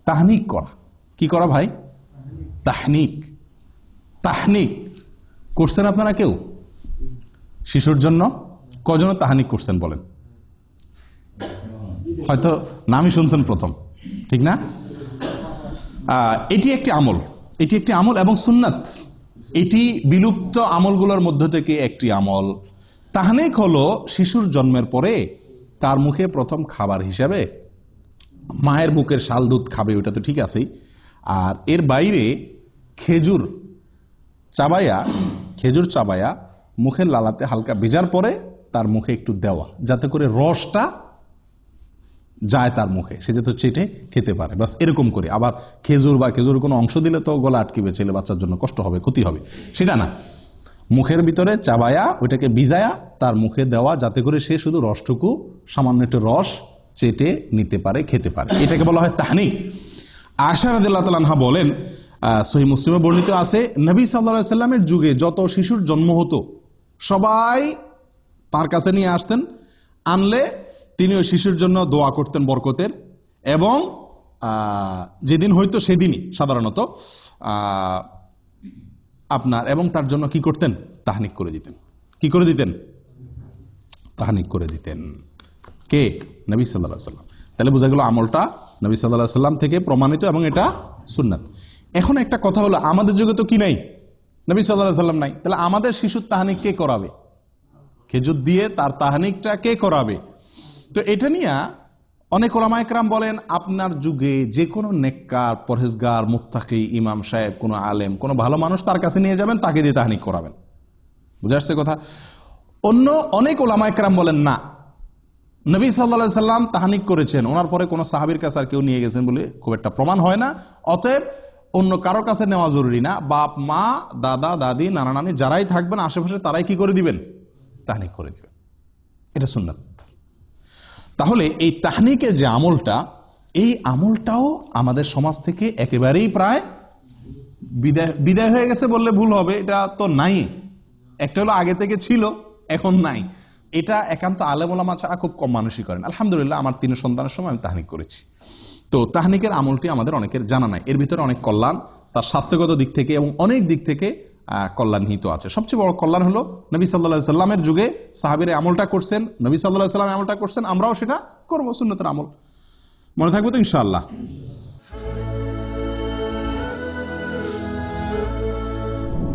তাহনিক করা। কি করা ভাই? তাহনিক। তাহনিক করছেন আপনারা কেউ শিশুর জন্য? কজন তাহনিক করছেন বলেন? হয়তো নামই শুনছেন প্রথম, ঠিক না? এটি একটি আমল, এটি একটি আমল এবং সুন্নাত। এটি বিলুপ্ত আমলগুলোর মধ্য থেকে একটি আমল। তাহনিক হলো শিশুর জন্মের পরে তার মুখে প্রথম খাবার হিসাবে মায়ের বুকের শাল দুধ খাবে, ওটা তো ঠিক আছেই। আর এর বাইরে খেজুর চাবায়া মুখের লালাতে হালকা ভেজার পরে তার মুখে একটু দেওয়া, যাতে করে রসটা যায় তার মুখে, সে যাতে চেটে খেতে পারে। বাস এরকম করে। আবার খেজুর কোনো অংশ দিলে তো গলা আটকিবে, ছেলে বাচ্চার জন্য কষ্ট হবে, ক্ষতি হবে, সেটা না। মুখের ভিতরে চাবায়া ওইটাকে ভিজায়া তার মুখে দেওয়া, যাতে করে সে শুধু রসটুকু, সামান্য একটু রস চেটে নিতে পারে, খেতে পারে। এটাকে বলা হয় তাহনিক। আয়েশা রাদিয়াল্লাহু তাআলা আনহা বলেন, সহিহ মুসলিমে বর্ণিত আছে, নবী সাল্লাল্লাহু আলাইহি সাল্লামের যুগে যত শিশুর জন্ম হতো সবাই তার কাছে নিয়ে আসতেন। আনলে তিনি ওই শিশুর জন্য দোয়া করতেন বরকতের, এবং যেদিন হয়তো সেদিনই সাধারণত আপনার, এবং তার জন্য কি করতেন? তাহনিক করে দিতেন। কি করে দিতেন? তাহনিক করে দিতেন। কে? নবী সাল্লাল্লাহু আলাইহি সাল্লাম। তাহলে বোঝা গেল আমলটা নবী সাল্লাল্লাহু আলাইহি সাল্লাম থেকে প্রমাণিত এবং এটা সুন্নাত। এখন একটা কথা হলো, আমাদের যুগে তো কি নাই? নবী সাল্লাল্লাহু আলাইহি সাল্লাম নাই। তাহলে আমাদের শিশুর তাহনিক কে করাবে? খেজুর দিয়ে তার তাহনিকটা কে করাবে? তো এটা নিয়ে অনেক ওলামা একরাম বলেন, আপনার যুগে যে কোনো নেককার, পরহেজগার, মুত্তাকি, ইমাম সাহেব, কোনো আলেম, কোনো ভালো মানুষ তার কাছে নিয়ে যাবেন, তাকে দিয়ে তাহনিক করাবেন। বুঝে আসছে কথা? অন্য অনেক ওলামা একরাম বলেন না, নবী সাল্লাল্লাহু আলাইহি সাল্লাম তাহনিক করেছেন, ওনার পরে কোনো সাহাবীর কাছে আর কেউ নিয়ে গেছেন বলে খুব একটা প্রমাণ হয় না। অতএব অন্য কারোর কাছে নেওয়া জরুরি না। বাপ মা, দাদা দাদি, নানা নানি যারাই থাকবেন আশেপাশে, তারাই কি করে দিবেন? তাহনিক করে দিবেন। এটা সুন্নাত। তাহলে এই তাহনিকের যে আমলটা, এই আমলটাও আমাদের সমাজ থেকে একেবারেই প্রায় বিদায় হয়ে গেছে বললে ভুল হবে। এটা তো নাই। একটা হলো আগে থেকে ছিল, এখন নাই। এটা একান্ত আলেম ওলামা ছাড়া খুব কম মানুষই করেন। আলহামদুলিল্লাহ, আমার 3 সন্তানের সময় আমি তাহনিক করেছি। তো তাহনিকের আমলটি আমাদের অনেকের জানা নাই। এর ভিতরে অনেক কল্যাণ, তার স্বাস্থ্যগত দিক থেকে এবং অনেক দিক থেকে কল্যাণ নিহিত আছে। সবচেয়ে বড় কল্যাণ হলো, নবী সাল্লাল্লাহু আলাইহি সাল্লামের যুগে সাহাবীরা আমলটা করছেন, নবী সাল্লাল্লাহু আলাইহি সাল্লাম আমলটা করছেন, আমরাও সেটা করবো। সুন্নতের আমল, মনে থাকবে তো ইনশাআল্লাহ।